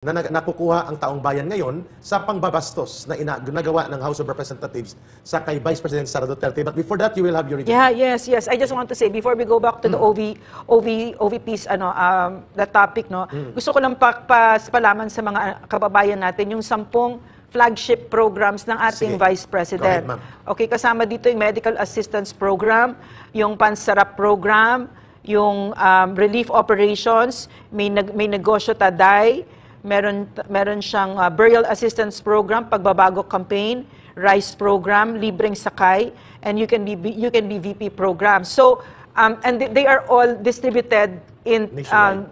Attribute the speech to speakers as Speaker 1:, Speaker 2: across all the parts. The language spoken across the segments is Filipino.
Speaker 1: na nakukuha ang taong bayan ngayon sa pangbabastos na ginagawa ng House of Representatives sa kay Vice President Sara Duterte. But before that, you will have your review.
Speaker 2: Yeah, yes. I just want to say, before we go back to the OVP's the topic, no, gusto ko lang palaman sa mga kababayan natin yung 10 flagship programs ng ating Vice President.
Speaker 1: Go ahead,
Speaker 2: okay, kasama dito yung Medical Assistance Program, yung Pansarap Program, yung Relief Operations, may negosyo taday, meron siyang Burial Assistance Program, Pagbabago Campaign, Rice Program, Libreng Sakay, and you can be VP program. So, and they are all distributed in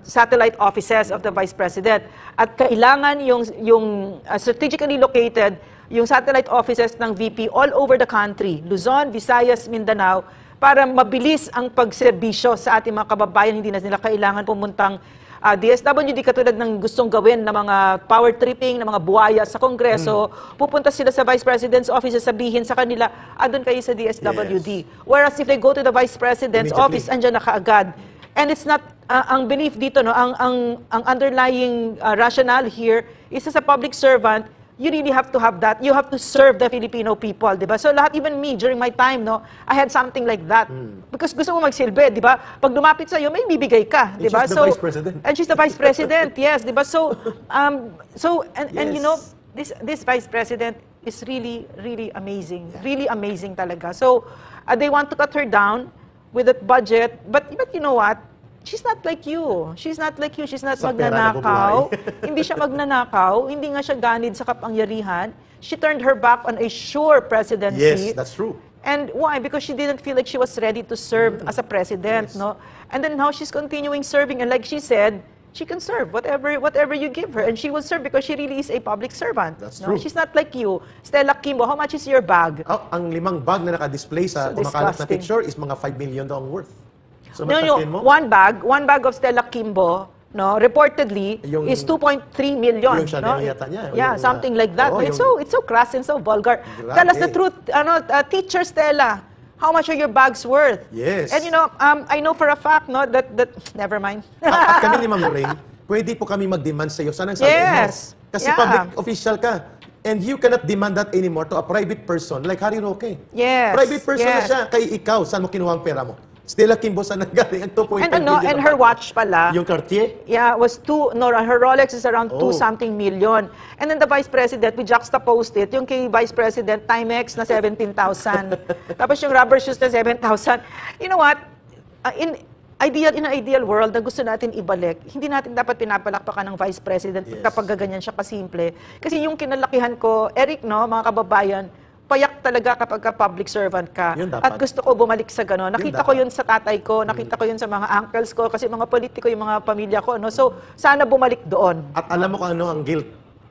Speaker 2: satellite offices of the Vice President. At kailangan yung strategically located, yung satellite offices ng VP all over the country, Luzon, Visayas, Mindanao, para mabilis ang pagserbisyo sa ating mga kababayan. Hindi na nila kailangan pumuntang DSWD katulad ng gustong gawin ng mga power tripping, ng mga buhaya sa Kongreso. Pupunta sila sa Vice President's office, sabihin sa kanila, doon kayo sa DSWD. Yes. Whereas if they go to the Vice President's office, andyan na kaagad. And it's not, ang belief dito, no, ang underlying rationale here is as a public servant, you really have to have that. You have to serve the Filipino people, di ba? So lahat, even me, during my time, no, I had something like that. Because gusto mo magsilbi, di ba? Pag lumapit sa'yo, may bibigay ka, di ba?
Speaker 1: She's the Vice President.
Speaker 2: And she's the Vice President, yes, di ba? So, and you know, this Vice President is really, really amazing. Really amazing talaga. So, they want to cut her down with that budget, but you know what? She's not like you. She's not like you. She's not magnanakaw. Hindi siya magnanakaw. Hindi nga siya ganid sa kapangyarihan. She turned her back on a sure presidency.
Speaker 1: Yes, that's true.
Speaker 2: And why? Because she didn't feel like she was ready to serve as a president, no? And then now she's continuing serving, and like she said, she can serve whatever you give her, and she will serve because she really is a public servant.
Speaker 1: That's
Speaker 2: no?
Speaker 1: true.
Speaker 2: She's not like you. Stella Kimbo, how much is your bag?
Speaker 1: Ang 5 bag na naka-display sa kumakalat na picture is mga $5 million worth. So,
Speaker 2: no, one bag of Stella Kimbo, no, reportedly is 2.3 million.
Speaker 1: Yung Chanel yata niya.
Speaker 2: Yeah, something like that. It's so crass and so vulgar. Tell us the truth, teacher Stella. How much are your bags worth?
Speaker 1: Yes.
Speaker 2: And I know for a fact, no, that never mind.
Speaker 1: At kami ni Ma'am Lorraine, pwede po kami mag-demand sa iyo. Sana
Speaker 2: Yes.
Speaker 1: Mo. Kasi public official ka. And you cannot demand that anymore to a private person like Harry Roque.
Speaker 2: Yes.
Speaker 1: Private person na siya. Kay ikaw, saan mo kinuha ang pera mo? Stella Kimbo, saan nanggaling ang 2.5 million?
Speaker 2: And her watch pala.
Speaker 1: Yung Cartier?
Speaker 2: Yeah, was her Rolex is around 2-something million. And then the Vice President, we juxtaposed it. Yung kay Vice President, Timex na 17,000. Tapos yung rubber shoes na 7,000. You know what? In an ideal world na gusto natin ibalik, hindi natin dapat pinapalakpakan ng Vice President kapag gaganyan siya kasimple. Kasi yung kinalakihan ko, Eric, no, mga kababayan, payak talaga kapag public servant ka. At gusto ko bumalik sa gano'n. Nakita ko yun sa tatay ko, nakita ko yun sa mga uncles ko, kasi mga politiko, yung mga pamilya ko. No? So, sana bumalik doon.
Speaker 1: At alam mo kung ano ang guilt?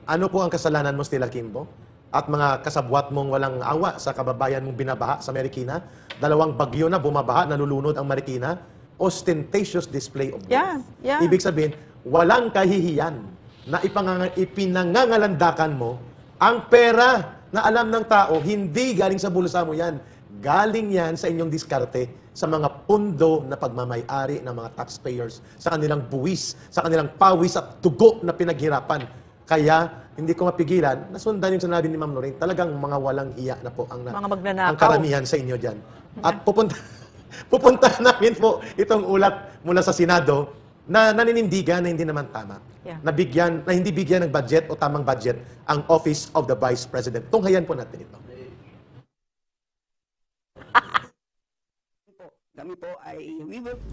Speaker 1: Ano po ang kasalanan mo, Stella Kimbo? At mga kasabwat mong walang awa sa kababayan mong binabaha sa Marikina? 2 bagyo na bumabaha, nalulunod ang Marikina? Ostentatious display of wealth.
Speaker 2: Yeah.
Speaker 1: Ibig sabihin, walang kahihiyan na ipinangangalandakan mo ang pera na alam ng tao, hindi galing sa bulsa mo yan. Galing yan sa inyong diskarte sa mga pundo na pagmamayari ng mga taxpayers, sa kanilang buwis, sa kanilang pawis at tugo na pinaghirapan. Kaya, hindi ko mapigilan, nasundan yung sinabi ni Ma'am Lorraine, talagang mga walang hiya na po ang karamihan sa inyo dyan. At pupunta namin po itong ulat mula sa Senado na naninindigan na hindi naman tama. Na hindi bigyan ng budget o tamang budget ang Office of the Vice President. Tunghayan po natin ito.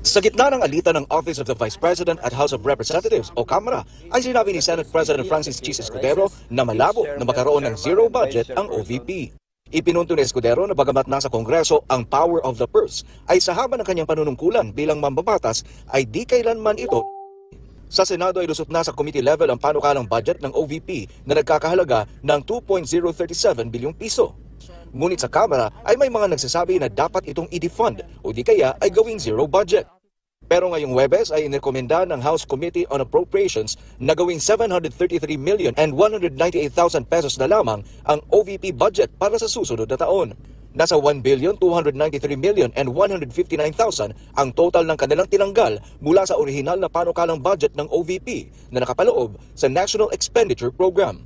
Speaker 3: Sa gitna ng alitan ng Office of the Vice President at House of Representatives o Kamara, ay sinabi ni Senate President Francis Chis Escudero na malabo na magkaroon ng zero budget ang OVP. Ipinunto ni Escudero na bagamat nasa Kongreso ang power of the purse, ay sa haba ng kanyang panunungkulan bilang mambabatas ay di kailanman ito. Sa Senado ay lusot na sa committee level ang panukalang budget ng OVP na nagkakahalaga ng 2.037 bilyong piso. Ngunit sa Kamara ay may mga nagsasabi na dapat itong i-defund o di kaya ay gawing zero budget. Pero ngayong Huwebes ay inirekomenda ng House Committee on Appropriations na gawing 733,198,000 pesos na lamang ang OVP budget para sa susunod na taon. Nasa 1,293,159,000 ang total ng kanilang tinanggal mula sa orihinal na panukalang budget ng OVP na nakapaloob sa National Expenditure Program.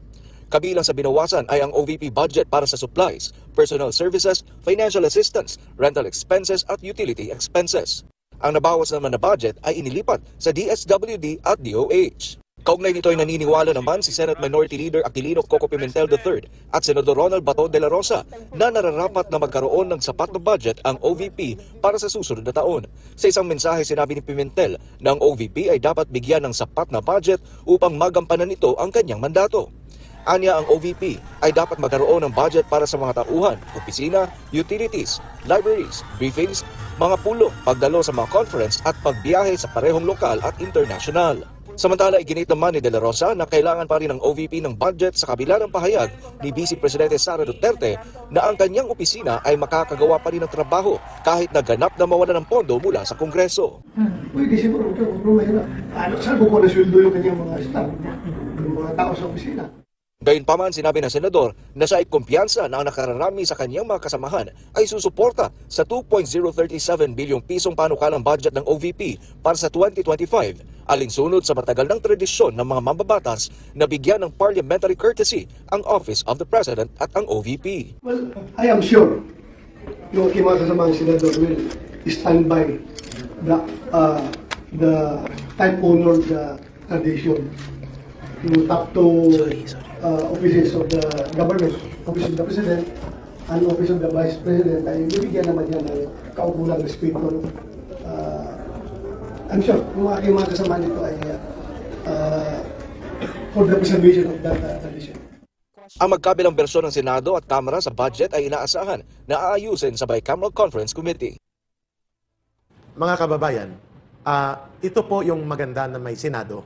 Speaker 3: Kabilang sa binawasan ay ang OVP budget para sa supplies, personal services, financial assistance, rental expenses at utility expenses. Ang nabawas naman na budget ay inilipat sa DSWD at DOH. Kaugnay nito ay naniniwala naman si Senate Minority Leader Aquilino Coco Pimentel III at Senador Ronald Bato de la Rosa na nararapat na magkaroon ng sapat na budget ang OVP para sa susunod na taon. Sa isang mensahe sinabi ni Pimentel na ang OVP ay dapat bigyan ng sapat na budget upang magampanan nito ang kanyang mandato. Anya, ang OVP ay dapat magkaroon ng budget para sa mga tauhan, opisina, utilities, libraries, briefings, mga pulong, pagdalo sa mga conference at pagbiyahe sa parehong lokal at international. Samantala, iginit naman ni De La Rosa na kailangan pa rin ng OVP ng budget sa kabila ng pahayag ni Vice Presidente Sara Duterte na ang kanyang opisina ay makakagawa pa rin ng trabaho kahit na ganap na mawala ng pondo mula sa Kongreso.
Speaker 4: Pwede siguro mahirap. Saan po na sweldo yung kanyang mga staff, yung mga tao sa opisina?
Speaker 3: Gayunpaman, sinabi ng senador na siya ay kumpiyansa na ang nakararami sa kanyang mga kasamahan ay susuporta sa 2.037 bilyong pisong panukalang budget ng OVP para sa 2025, alinsunod sa matagal ng tradisyon ng mga mambabatas na bigyan ng parliamentary courtesy ang Office of the President at ang OVP.
Speaker 4: Well, I am sure yung aking mga kasamang senador will stand by the time-honored tradition. Yung top two offices of the government, Office of the President and Office of the Vice President, ay bibigyan naman yan ng kaukulang respeto. I'm sure, yung aking mga kasama nito ay for the preservation of that tradition.
Speaker 3: Ang magkabilang bersyon ng Senado at Kamara sa budget ay inaasahan na aayusin sa Bicameral Conference Committee.
Speaker 1: Mga kababayan, ito po yung maganda na may Senado.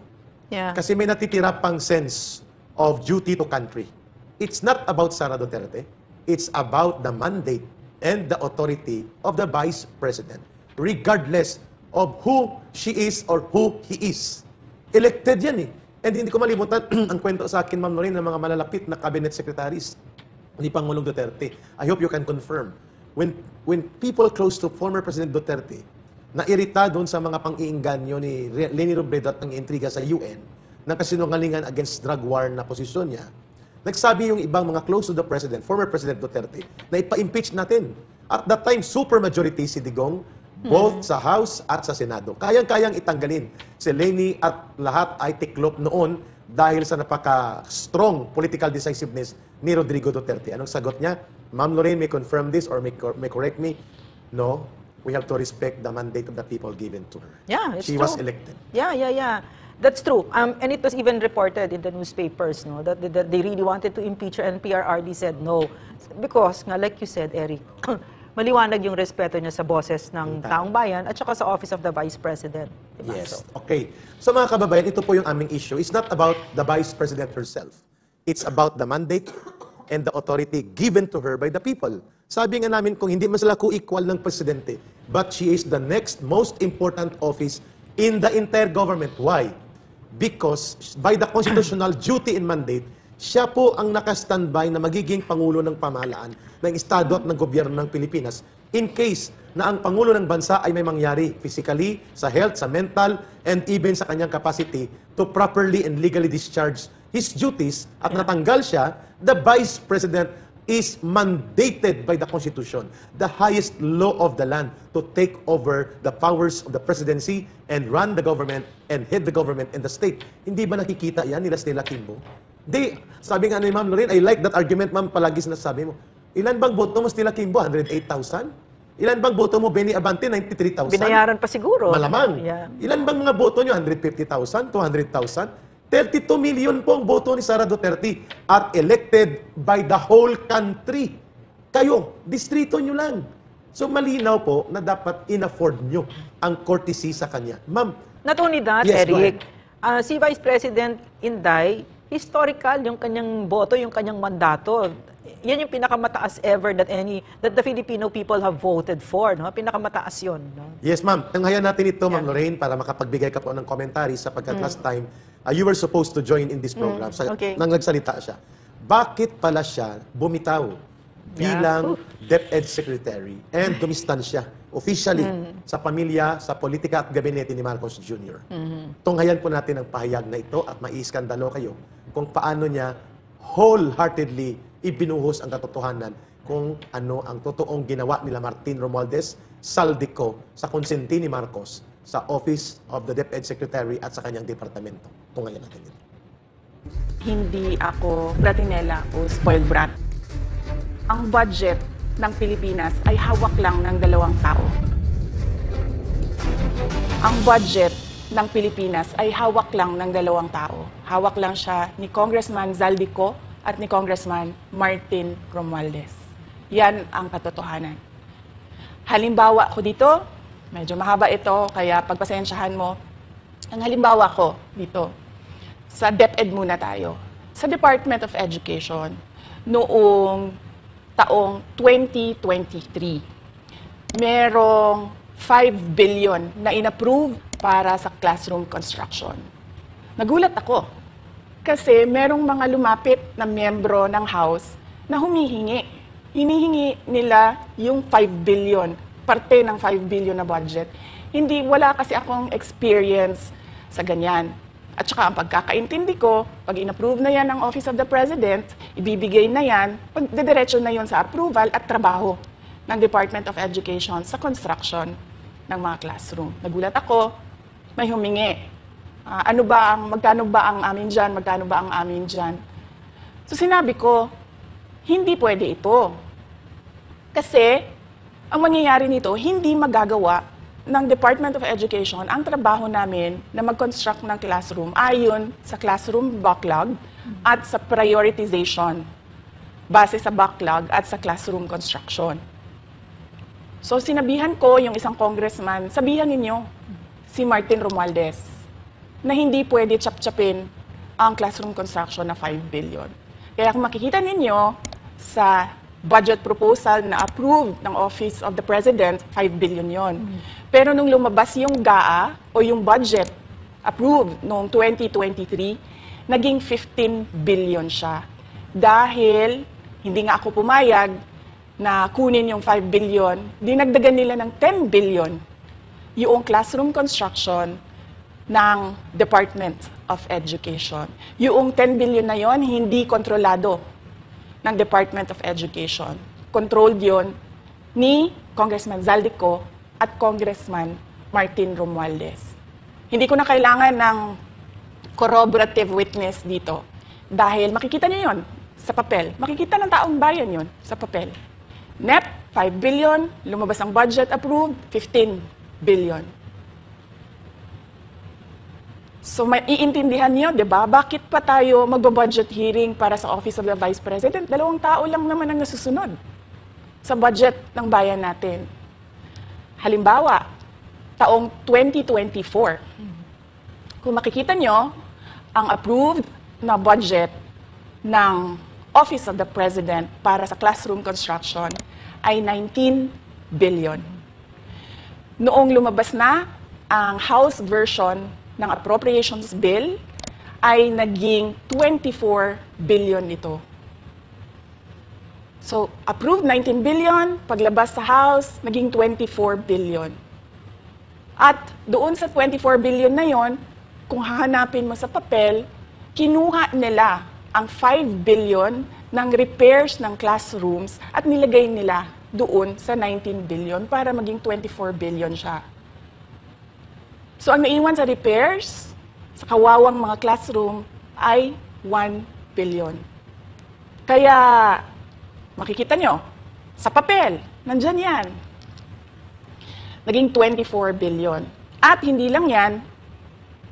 Speaker 2: Yeah.
Speaker 1: Kasi may natitira pang sense of duty to country. It's not about Sara Duterte. It's about the mandate and the authority of the Vice President, regardless of who she is or who he is. Elected yan eh. And hindi ko malimutan ang kwento sa akin, Ma'am Lorraine, ng mga malalapit na cabinet secretaries ni Pangulong Duterte. I hope you can confirm. When people close to former President Duterte, nairita doon sa mga pang-iinganyo ni Leni Robredo at ng intriga sa UN, ng kasinungalingan against drug war na posisyon niya, nagsabi yung ibang mga close to the President, former President Duterte, na ipa-impeach natin. At that time, supermajority si Digong, both sa House at sa Senado. Kayang-kayang itanggalin. Si Leni at lahat ay tiklop noon dahil sa napaka-strong political decisiveness ni Rodrigo Duterte. Anong sagot niya? Ma'am Lorraine may confirm this or may correct me? No, we have to respect the mandate of the people given to her.
Speaker 2: Yeah, it's
Speaker 1: She
Speaker 2: true.
Speaker 1: was elected.
Speaker 2: Yeah. That's true. And it was even reported in the newspapers, no, that they really wanted to impeach her, and PRRD said no. Because, nga, like you said, Eric, maliwanag yung respeto niya sa boses ng taong bayan at saka sa Office of the Vice President. Diba?
Speaker 1: Yes. Okay. So mga kababayan, ito po yung aming issue. It's not about the Vice President herself. It's about the mandate and the authority given to her by the people. Sabi nga namin, kung hindi man sila co-equal ng presidente, but she is the next most important office in the entire government. Why? Because by the constitutional duty and mandate, siya po ang naka-standby na magiging Pangulo ng Pamahalaan ng Estado at ng Gobyerno ng Pilipinas in case na ang Pangulo ng Bansa ay may mangyari physically, sa health, sa mental, and even sa kanyang capacity to properly and legally discharge his duties at natanggal siya, the Vice President is mandated by the Constitution, the highest law of the land, to take over the powers of the presidency and run the government and head the government and the state. Hindi ba nakikita yan nila Stella Kimbo? Di, sabi nga ni Ma'am Lorraine, I like that argument, Ma'am, palagi sinasabi mo. Ilan bang boto mo, Stella Kimbo? 108,000? Ilan bang boto mo, Benny Abante? 93,000?
Speaker 2: Binayaran pa siguro.
Speaker 1: Malamang.
Speaker 2: Yeah.
Speaker 1: Ilan bang mga boto nyo? 150,000? 200,000? 32 million po ang boto ni Sara Duterte at elected by the whole country. Kayo, distrito nyo lang. So malinaw po na dapat in-afford nyo ang courtesy sa kanya. Ma'am.
Speaker 2: Not only that,
Speaker 1: Yes,
Speaker 2: Eric, si Vice President Inday, historical yung kanyang boto, yung kanyang mandato. Yan yung pinakamataas ever that the Filipino people have voted for, no? Pinakamataas yun, no?
Speaker 1: Yes, ma'am. Tanghayan natin ito, Ma'am Lorraine, para makapagbigay ka po ng commentary sapagkat last time, you were supposed to join in this program.
Speaker 2: Okay.
Speaker 1: Nang nagsalita siya. Bakit pala siya bumitaw bilang DepEd Secretary and dumistansya officially sa pamilya, sa politika at gabinete ni Marcos Jr. Tunghayan po natin ang pahayag na ito at maiiskandalo kayo kung paano niya wholeheartedly ibinuhos ang katotohanan kung ano ang totoong ginawa nila Martin Romualdez Saldico sa konsenti ni Marcos sa Office of the DepEd Secretary at sa kanyang departamento. Tunghayan natin ito.
Speaker 5: Hindi ako bratinela o spoiled brat. Ang budget ng Pilipinas ay hawak lang ng 2 tao. Ang budget ng Pilipinas ay hawak lang ng 2 tao. Hawak lang siya ni Congressman Zaldico at ni Congressman Martin Romualdez. Yan ang katotohanan. Halimbawa ko dito, medyo mahaba ito, kaya pagpasensyahan mo. Ang halimbawa ko dito, sa DepEd muna tayo. Sa Department of Education, noong taong 2023, merong 5 billion na inapprove para sa classroom construction. Nagulat ako kasi merong mga lumapit na miyembro ng House na humihingi. Hinihingi nila yung 5 billion, parte ng 5 billion na budget. Wala kasi akong experience sa ganyan. At saka ang pagkakaintindi ko, pag inapprove na yan ng Office of the President, ibibigay na yan, pagdediretso na yon sa approval at trabaho ng Department of Education sa construction ng mga classroom. Nagulat ako, may humingi. Magkano ba ang amin dyan, magkano ba ang amin dyan? So sinabi ko, hindi pwede ito. Kasi ang mangyayari nito, hindi magagawa ng Department of Education ang trabaho namin na mag-construct ng classroom ayon sa classroom backlog at sa prioritization base sa backlog at sa classroom construction. So sinabihan ko yung isang congressman, sabihan ninyo si Martin Romualdez na hindi pwede chap-chapin ang classroom construction na 5 billion. Kaya kung makikita ninyo sa budget proposal na approved ng Office of the President, 5 billion yon. Pero nung lumabas yung GAA o yung budget approved noong 2023, naging 15 billion siya. Dahil hindi nga ako pumayag na kunin yung 5 billion, dinagdagan nila ng 10 billion yung classroom construction ng Department of Education. Yung 10 billion na yon hindi kontrolado ng Department of Education. Controlled yon ni Congressman Zaldico at Congressman Martin Romualdez. Hindi ko na kailangan ng corroborative witness dito dahil makikita niyo yon sa papel. Makikita ng taong bayan yon sa papel. NEP, 5 billion, lumabas ang budget approved, 15 billion. So maiintindihan niyo, 'di ba? Bakit pa tayo magbo-budget hearing para sa Office of the Vice President? 2 tao lang naman ang nasusunod sa budget ng bayan natin. Halimbawa, taong 2024. Kung makikita niyo, ang approved na budget ng Office of the President para sa classroom construction ay 19 billion. Noong lumabas na ang House version ng Appropriations Bill ay naging 24 billion ito. So, approved 19 billion, paglabas sa House, naging 24 billion. At doon sa 24 billion na yon, kung hahanapin mo sa papel, kinuha nila ang 5 billion ng repairs ng classrooms at nilagay nila doon sa 19 billion para maging 24 billion siya. So, ang naiwan sa repairs, sa kawawang mga classroom, ay 1 billion. Kaya, makikita nyo, sa papel, nandyan yan. Naging 24 billion. At hindi lang yan,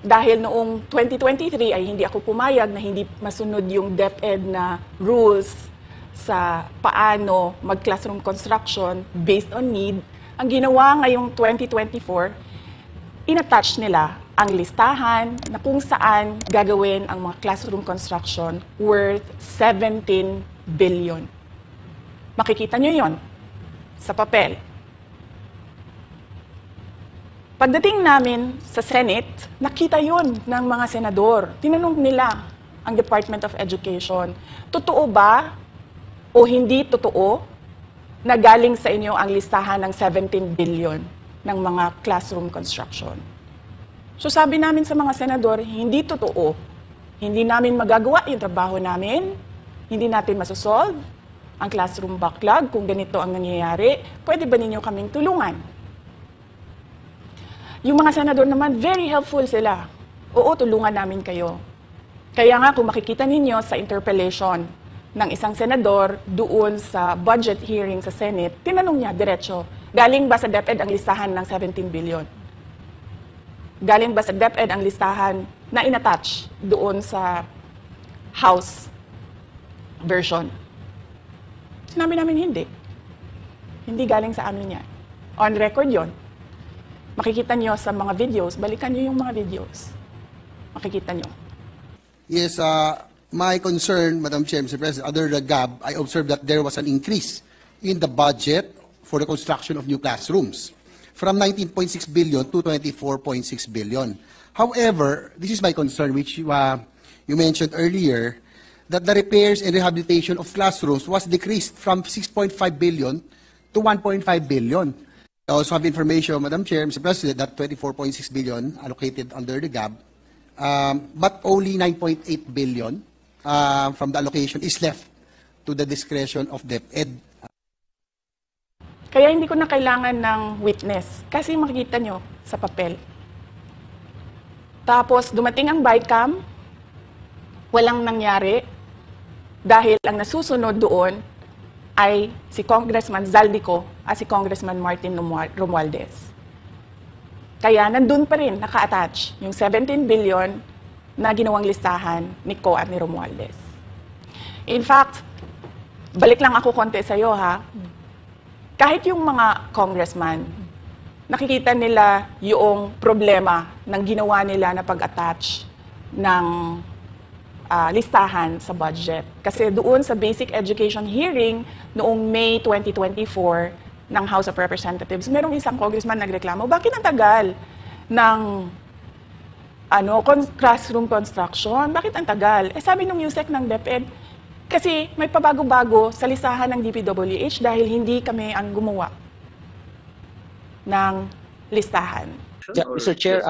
Speaker 5: dahil noong 2023 ay hindi ako pumayag na hindi masunod yung DepEd na rules sa paano mag-classroom construction based on need. Ang ginawa ngayong 2024, in-attach nila ang listahan na kung saan gagawin ang mga classroom construction worth 17 billion. Makikita nyo yon sa papel. Pagdating namin sa Senate, nakita yon ng mga senador. Tinanong nila ang Department of Education, totoo ba o hindi totoo na galing sa inyo ang listahan ng 17 billion ng mga classroom construction. So sabi namin sa mga senador, hindi totoo. Hindi namin magagawa yung trabaho namin. Hindi natin masosolve ang classroom backlog kung ganito ang nangyayari. Pwede ba ninyo kaming tulungan? Yung mga senador naman, very helpful sila. Oo, tulungan namin kayo. Kaya nga kung makikita ninyo sa interpellation ng isang senador doon sa budget hearing sa Senate, tinanong niya diretso, galing ba sa DepEd ang listahan ng 17 billion? Galing ba sa DepEd ang listahan na inattach doon sa House version? Sinabi namin hindi. Hindi galing sa amin yan. On record yon. Makikita nyo sa mga videos, balikan nyo yung mga videos. Makikita nyo.
Speaker 6: Yes, my concern, Madam Chair, Mr. President, under the GAB, I observed that there was an increase in the budget for the construction of new classrooms from 19.6 billion to 24.6 billion. However, this is my concern, which you mentioned earlier, that the repairs and rehabilitation of classrooms was decreased from 6.5 billion to 1.5 billion. I also have information, Madam Chair, Mr. President, that 24.6 billion allocated under the GAB, but only 9.8 billion from the allocation is left to the discretion of DepEd.
Speaker 5: Kaya hindi ko na kailangan ng witness kasi makikita nyo sa papel. Tapos dumating ang BICAM, walang nangyari dahil ang nasusunod doon ay si Congressman Zaldico at si Congressman Martin Romualdez. Kaya nandun pa rin naka-attach yung 17 billion na ginawang listahan ni Co at ni Romualdez. In fact, balik lang ako konti sa'yo ha. Kahit yung mga congressman, nakikita nila yung problema ng ginawa nila na pag-attach ng listahan sa budget. Kasi doon sa basic education hearing noong May 2024 ng House of Representatives, merong isang congressman nagreklamo, bakit ang tagal ng classroom construction? Bakit ang tagal? Sabi nung USEC ng DepEd, kasi may pabago-bago sa listahan ng DPWH dahil hindi kami ang gumawa ng listahan.
Speaker 7: Mr. Chair,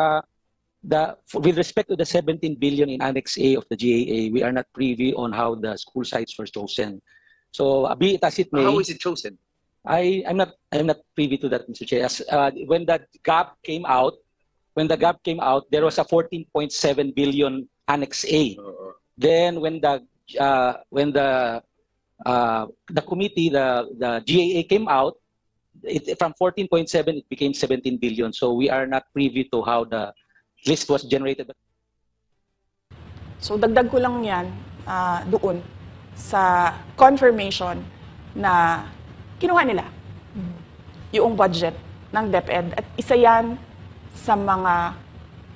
Speaker 7: with respect to the 17 billion in Annex A of the GAA, we are not privy on how the school sites were chosen. So, be it as it may.
Speaker 3: How is it chosen?
Speaker 7: I'm not privy to that, Mr. Chair. When the gap came out, there was a 14.7 billion Annex A. Then when the committee, the GAA came out, from 14.7 it became 17 billion. So we are not privy to how the list was generated.
Speaker 5: So dagdag ko lang yan doon sa confirmation na kinuha nila yung budget ng DepEd. At isa yan sa mga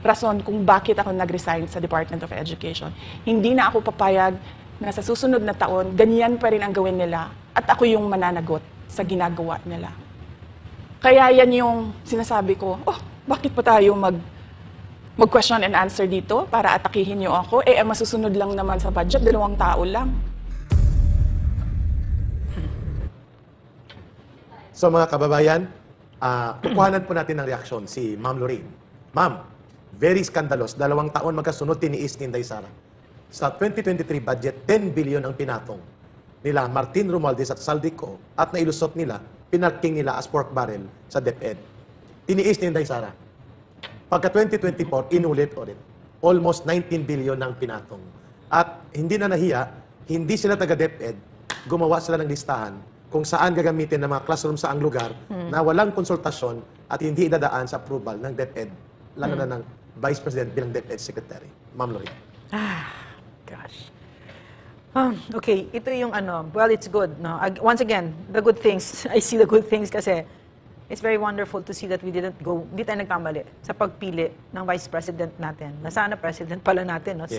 Speaker 5: rason kung bakit ako nag-resign sa Department of Education. Hindi na ako papayag na sa susunod na taon, ganyan pa rin ang gawin nila at ako yung mananagot sa ginagawa nila. Kaya yan yung sinasabi ko, bakit pa tayo mag-question and answer dito para atakihin niyo ako? Ang masusunod lang naman sa budget, 2 tao lang.
Speaker 1: So mga kababayan, kukuhanan po natin ng reaksyon si Ma'am Lorraine. Ma'am, very scandalous. 2 taon magkasunod tiniis ni Inday Sara. Sa 2023 budget, 10 billion ang pinatong nila Martin Romualdez at Zaldico at nailusot nila, pinarking nila as pork barrel sa DepEd. Tiniis ni Inday Sara. Pagka 2024, inulit-ulit. Almost 19 billion ang pinatong. At hindi na nahiya, hindi sila taga-DepEd, gumawa sila ng listahan kung saan gagamitin ng mga classroom sa ang lugar na walang konsultasyon at hindi idadaan sa approval ng DepEd, lalo na ng Vice President bilang DepEd Secretary. Ma'am Lorraine.
Speaker 2: Gosh. Okay, ito yung well, it's good. No? Once again, the good things, I see the good things kasi it's very wonderful to see that we hindi tayo nagkamali sa pagpili ng Vice President natin. Na sana President pala natin. No?
Speaker 1: Yes.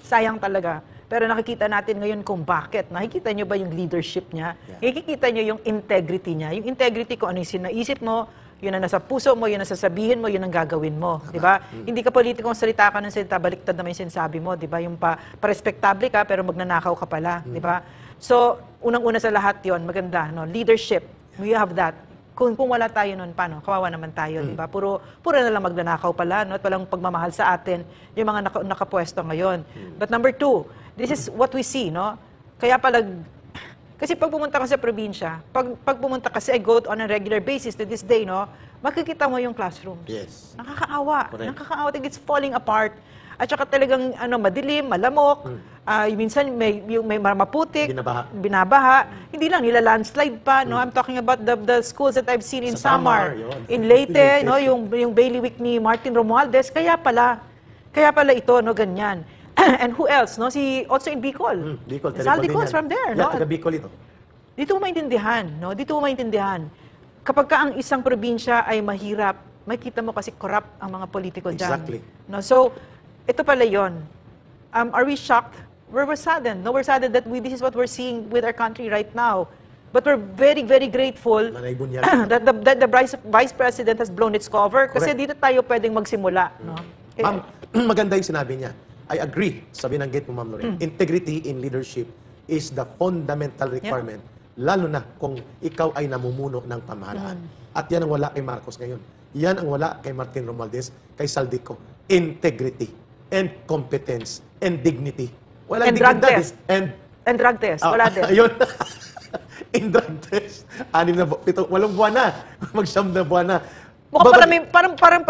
Speaker 2: Sayang talaga. Pero nakikita natin ngayon kung bakit. Nakikita nyo ba yung leadership niya?
Speaker 1: Yeah.
Speaker 2: Nakikita nyo yung integrity niya. Yung integrity kung ano yung sinaisip mo, yun ang nasa puso mo, yun ang sasabihin mo, yun ang gagawin mo. Di ba? Hindi ka politikong salita ka ng salita, baliktad naman yung sinasabi mo. Di ba? Yung parespektable ka, pero magnanakaw ka pala. Di ba? So, unang-una sa lahat yon, maganda, no? Leadership, we have that. Kung wala tayo nun, paano? Kawawa naman tayo, di ba? Puro na lang magnanakaw pala, no? At walang pagmamahal sa atin, yung mga nakapwesto ngayon. But number two, this is what we see, no? Kaya pala, kasi pag pumunta ka sa probinsya, pag pumunta kasi, I go on a regular basis to this day, no? Makikita mo yung classrooms.
Speaker 1: Yes.
Speaker 2: Nakakaawa.
Speaker 1: Correct.
Speaker 2: Nakakaawa. It's falling apart. At saka talagang madilim, malamok. Minsan may maputik, binabaha. Hindi lang, nila landslide pa. No? I'm talking about the schools that I've seen in
Speaker 1: Sa Samar,
Speaker 2: Samar.
Speaker 1: yun.
Speaker 2: In Leyte, no? yung bailiwick ni Martin Romualdez. Kaya pala ito, no? Ganyan. And who else? No? Also in Bicol.
Speaker 1: Bicol,
Speaker 2: Zaldico is from there. No?
Speaker 1: Taga Bicol ito.
Speaker 2: Dito mo maintindihan, no? Dito mo maintindihan. Kapag ka ang isang probinsya ay mahirap, makita mo kasi corrupt ang mga politiko dyan.
Speaker 1: Exactly.
Speaker 2: No? So, ito pala yon. Are we shocked? We're saddened. No, we're saddened that this is what we're seeing with our country right now. But we're very, very grateful that the Vice President has blown its cover kasi
Speaker 1: Correct.
Speaker 2: dito tayo pwedeng magsimula. No?
Speaker 1: Ma'am, maganda yung sinabi niya. I agree sa binanggit mo, Ma'am Lorraine. Integrity in leadership is the fundamental requirement, lalo na kung ikaw ay namumuno ng pamahalaan. At yan ang wala kay Marcos ngayon. Yan ang wala kay Martin Romualdez, kay Zaldico. Integrity and competence and dignity. Walang
Speaker 2: And drug
Speaker 1: dignidad.
Speaker 2: test. And drug test. Wala din.
Speaker 1: Ayun. In drug test. 8 buwan na. Mag-7 na buwan na.
Speaker 2: Mukhang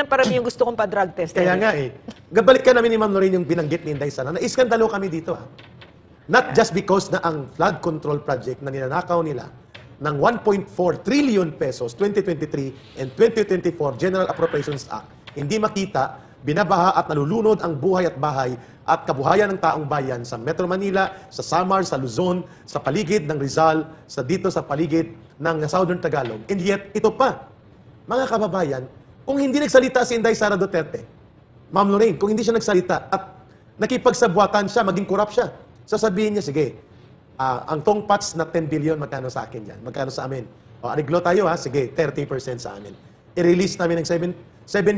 Speaker 2: parami yung gusto kong pa-drug test.
Speaker 1: Kaya nga eh. Gabalik ka namin ni Ma'am Lorraine yung binanggit ni Inday Sara. Naiskandalo kami dito ah. Not just because na ang flood control project na ninanakaw nila ng 1.4 trillion pesos 2023 and 2024 General Appropriations Act, hindi makita, binabaha at nalulunod ang buhay at bahay at kabuhayan ng taong bayan sa Metro Manila, sa Samar, sa Luzon, sa paligid ng Rizal, dito sa paligid ng Southern Tagalog. And yet, ito pa, mga kababayan, kung hindi nagsalita si Inday Sara Duterte, Ma'am Lorraine, kung hindi siya nagsalita at nakipagsabuatan siya, maging corrupt siya, sasabihin niya, sige, ang tongpats na 10 billion, magkano sa akin yan? Magkano sa amin? O, ariglo tayo ha, sige, 30% sa amin. I-release namin ng 7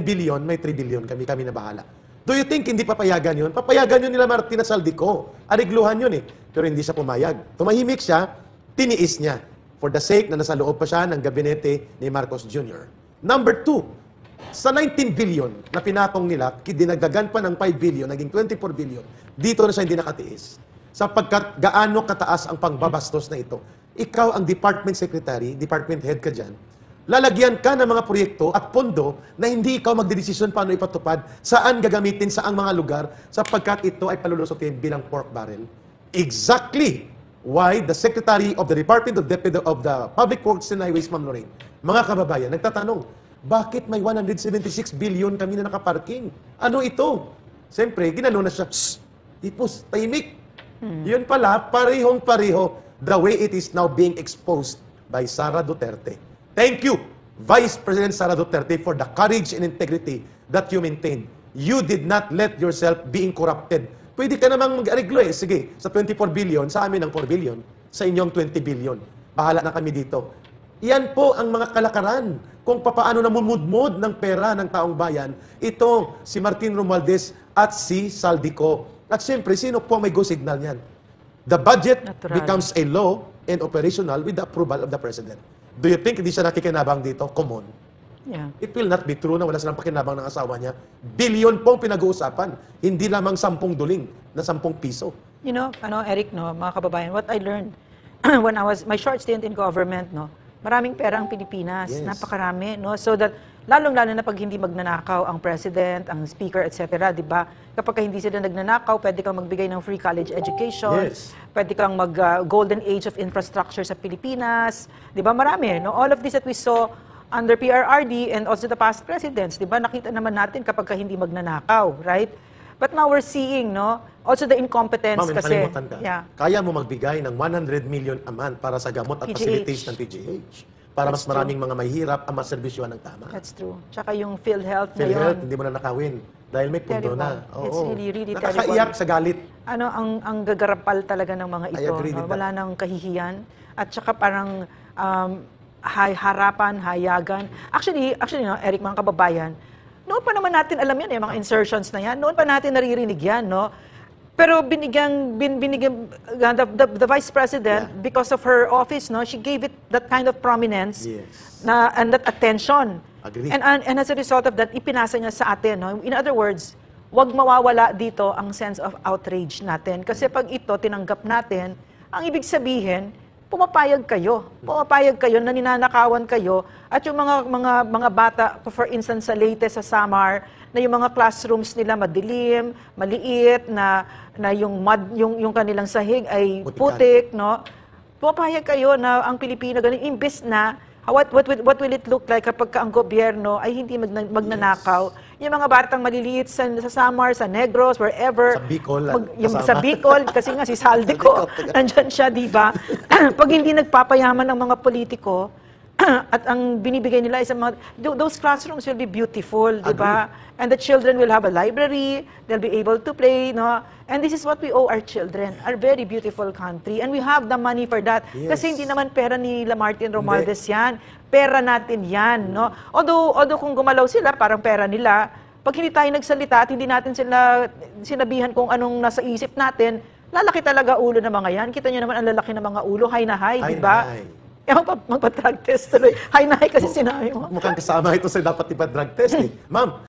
Speaker 1: billion, may 3 billion, kami na bahala. Do you think hindi papayagan yun? Papayagan yun nila Martin at Zaldico. Arigluhan yun eh. Pero hindi siya pumayag. Tumahimik siya, tiniis niya. For the sake na nasa loob pa siya ng gabinete ni Marcos Jr. Number 2, sa 19 billion na pinatong nila, dinagdagan pa ng 5 billion, naging 24 billion, dito na siya hindi nakatiis. Sapagkat gaano kataas ang pangbabastos na ito. Ikaw ang department secretary, department head ka dyan, lalagyan ka ng mga proyekto at pondo na hindi ikaw magdedesisyon paano ipatupad, saan gagamitin, saang mga lugar, sapagkat ito ay palulusotin bilang pork barrel. Exactly why the Secretary of the Department of the Public Works and Highways, Ma'am Lorraine, mga kababayan, nagtatanong, bakit may 176 billion kami na nakaparking? Ano ito? Siyempre, ginano na siya, ipos, tahimik. Yun pala, parehong-pareho, the way it is now being exposed by Sara Duterte. Thank you, Vice President Sara Duterte, for the courage and integrity that you maintained. You did not let yourself being corrupted. Pwede ka namang mag-areglo eh. Sige, sa 24 billion, sa amin ang 4 billion. Sa inyong 20 billion. Bahala na kami dito. Iyan po ang mga kalakaran kung papaano namumudmod ng pera ng taong bayan. Ito, si Martin Romualdez at si Zaldico. At siyempre, sino po may go signal niyan? The budget becomes a law and operational with the approval of the President. Do you think hindi siya nakikinabang dito? Come on.
Speaker 2: Yeah.
Speaker 1: It will not be true na wala silang pakinabang ng asawa niya. Bilyon pong pinag-uusapan. Hindi lamang 10 duling na 10 piso.
Speaker 2: You know, Eric, no, mga kababayan, what I learned when I was, my short stint in government, no, maraming pera ang Pilipinas,
Speaker 1: Yes.
Speaker 2: napakarami, no, so that, lalong-lalo na pag hindi magnanakaw ang president, ang speaker, etc., di ba? Kapag hindi sila nagnanakaw, pwede kang magbigay ng free college education,
Speaker 1: Yes.
Speaker 2: pwede kang mag-golden age of infrastructure sa Pilipinas, di ba? Marami, no? All of this that we saw under PRRD and also the past presidents, di ba? Nakita naman natin kapag hindi magnanakaw, right? But now we're seeing, no, also the incompetence
Speaker 1: Ma'am,
Speaker 2: kasi.
Speaker 1: nakalimutan ka.
Speaker 2: Yeah.
Speaker 1: Kaya mo magbigay ng 100 million a month para sa gamot at
Speaker 2: PGH.
Speaker 1: facilities ng PGH. Para mas maraming mga mahihirap ang maserbisyohan ng tama.
Speaker 2: That's true. Tsaka yung PhilHealth
Speaker 1: PhilHealth,
Speaker 2: ngayon.
Speaker 1: hindi mo na nakawin. Dahil may pundo
Speaker 2: Terrible.
Speaker 1: na. Oo.
Speaker 2: It's really
Speaker 1: Nakakaiyak
Speaker 2: terrible.
Speaker 1: sa galit.
Speaker 2: Ano, ang gagarapal talaga ng mga
Speaker 1: I
Speaker 2: ito.
Speaker 1: agree with that.
Speaker 2: Wala nang kahihiyan. At tsaka parang harapan, hayagan. Actually, no, Eric, mga kababayan, noon pa naman natin alam yan, mga insertions na yan. Noon pa natin naririnig yan, no? Pero the Vice President,
Speaker 1: Yeah.
Speaker 2: because of her office, no, she gave it that kind of prominence
Speaker 1: Yes.
Speaker 2: and that attention.
Speaker 1: Agree.
Speaker 2: And as a result of that, ipinasa niya sa atin. No? In other words, wag mawawala dito ang sense of outrage natin. Kasi pag ito tinanggap natin, ang ibig sabihin, pumapayag kayo. Pumapayag kayo, naninanakawan kayo. At yung mga bata, for instance, sa latest sa Samar, na yung mga classrooms nila madilim, maliit, na yung mud, yung kanilang sahig ay putik, no? Pumapayag kayo na ang Pilipino ganun, imbes na what will it look like kapag ang gobyerno ay hindi magnanakaw? Yung mga batang maliliit sa Samar, sa Negros, wherever.
Speaker 1: Sa Bicol,
Speaker 2: Yung
Speaker 1: kasama.
Speaker 2: sa Bicol, kasi nga si Saldico, nandyan siya, di ba? Pag hindi nagpapayaman ng mga politiko, at ang binibigay nila is those classrooms will be beautiful, di ba? And the children will have a library, they'll be able to play, no? And this is what we owe our children, our very beautiful country. And we have the money for that.
Speaker 1: Yes.
Speaker 2: Kasi hindi naman pera ni Lamartine Romualdez yan. Pera natin yan, no? Although kung gumalaw sila, parang pera nila, pag hindi tayo nagsalita at hindi natin sila sinabihan kung anong nasa isip natin, lalaki talaga ulo ng mga yan. Kita nyo naman ang lalaki ng mga ulo, high na high, di ba? Magpa-drug test tuloy. High na high kasi sinabi mo.
Speaker 1: Mukhang kasama ito sa dapat ipa-drug test. Ma'am,